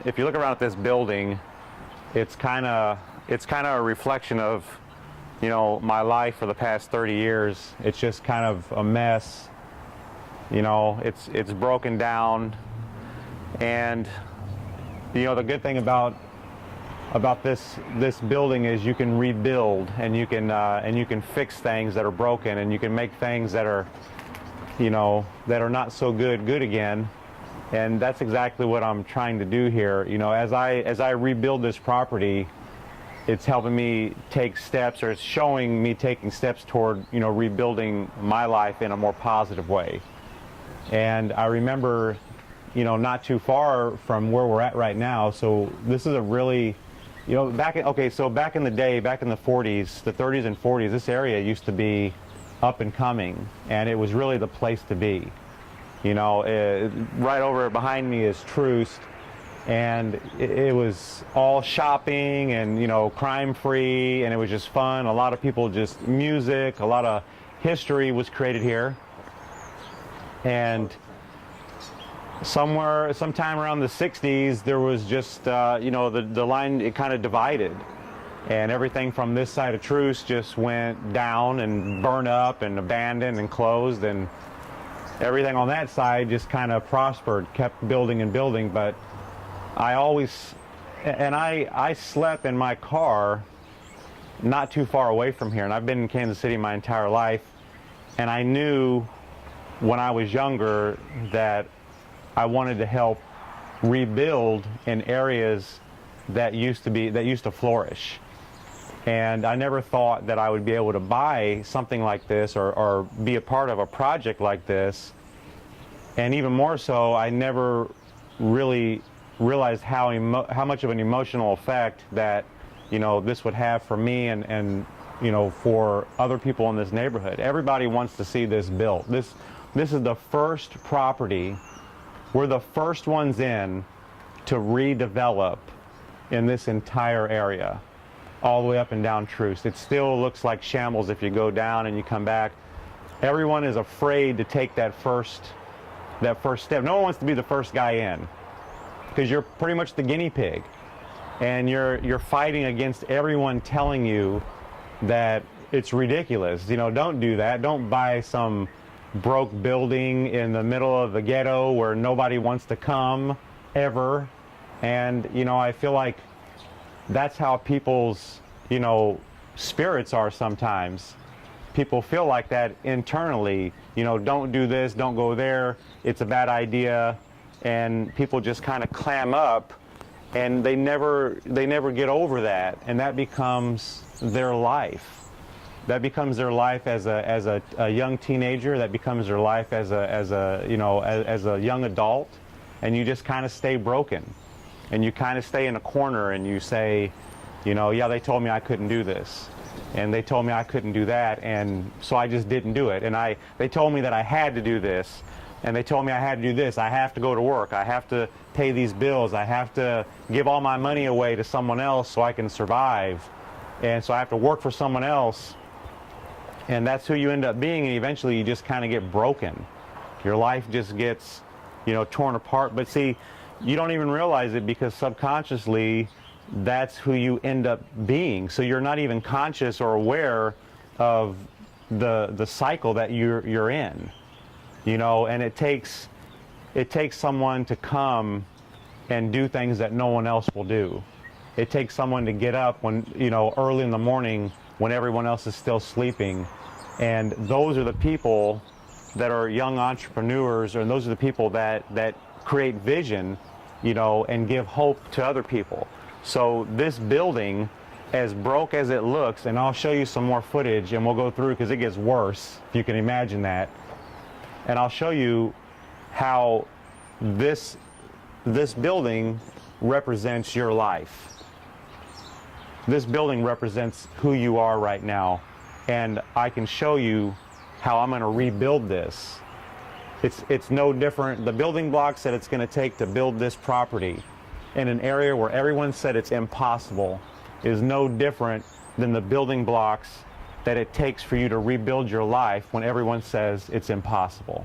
And if you look around at this building, it's kind of a reflection of, you know, my life for the past 30 years. It's just kind of a mess. You know, it's broken down. And you know, the good thing about this building is you can rebuild, and you can fix things that are broken, and you can make things that are, you know, that are not so good again. And that's exactly what I'm trying to do here. You know, as I rebuild this property, it's helping me take steps, or it's showing me taking steps toward, you know, rebuilding my life in a more positive way. And I remember, you know, not too far from where we're at right now. So this is a really, you know, back in the day, back in the 40s, the 30s and 40s, this area used to be up and coming, and it was really the place to be. You know, right over behind me is Troost, and it was all shopping and, you know, crime-free, and it was just fun. A lot of people, just music, a lot of history was created here. And sometime around the 60s, there was just, you know, the line, it kind of divided. And everything from this side of Troost just went down and burned up and abandoned and closed, and everything on that side just kind of prospered, kept building and building. But I slept in my car not too far away from here, and I've been in Kansas City my entire life, and I knew when I was younger that I wanted to help rebuild in areas that used to flourish. And I never thought that I would be able to buy something like this, or be a part of a project like this. And even more so, I never really realized how much of an emotional effect that, you know, this would have for me and you know, for other people in this neighborhood. Everybody wants to see this built. This is the first property. We're the first ones in to redevelop in this entire area, all the way up and down Troost. It still looks like shambles if you go down and you come back. Everyone is afraid to take that first step. No one wants to be the first guy in, because you're pretty much the guinea pig, and you're fighting against everyone telling you that it's ridiculous. You know, don't do that. Don't buy some broke building in the middle of the ghetto where nobody wants to come ever. And, you know, I feel like that's how people's, you know, spirits are sometimes. People feel like that internally. You know, don't do this, don't go there, it's a bad idea. And people just kind of clam up, and they never get over that, and that becomes their life. That becomes their life as a young teenager. That becomes their life as a young adult, and you just kind of stay broken, and you kind of stay in a corner, and you say, you know, yeah, they told me I couldn't do this, and they told me I couldn't do that, and so I just didn't do it. And they told me that I had to do this, and they told me I had to do this. I have to go to work. I have to pay these bills. I have to give all my money away to someone else so I can survive, and so I have to work for someone else. And that's who you end up being, and eventually you just kind of get broken. Your life just gets, you know, torn apart. But see, you don't even realize it, because subconsciously that's who you end up being. So you're not even conscious or aware of the cycle that you're in. You know, and it takes someone to come and do things that no one else will do. It takes someone to get up when, you know, early in the morning when everyone else is still sleeping. And those are the people that are young entrepreneurs, and those are the people that create vision, you know, and give hope to other people. So this building, as broke as it looks, and I'll show you some more footage and we'll go through, because it gets worse, if you can imagine that. And I'll show you how this building represents your life. This building represents who you are right now. And I can show you how I'm going to rebuild this. It's no different. The building blocks that it's going to take to build this property in an area where everyone said it's impossible is no different than the building blocks that it takes for you to rebuild your life when everyone says it's impossible.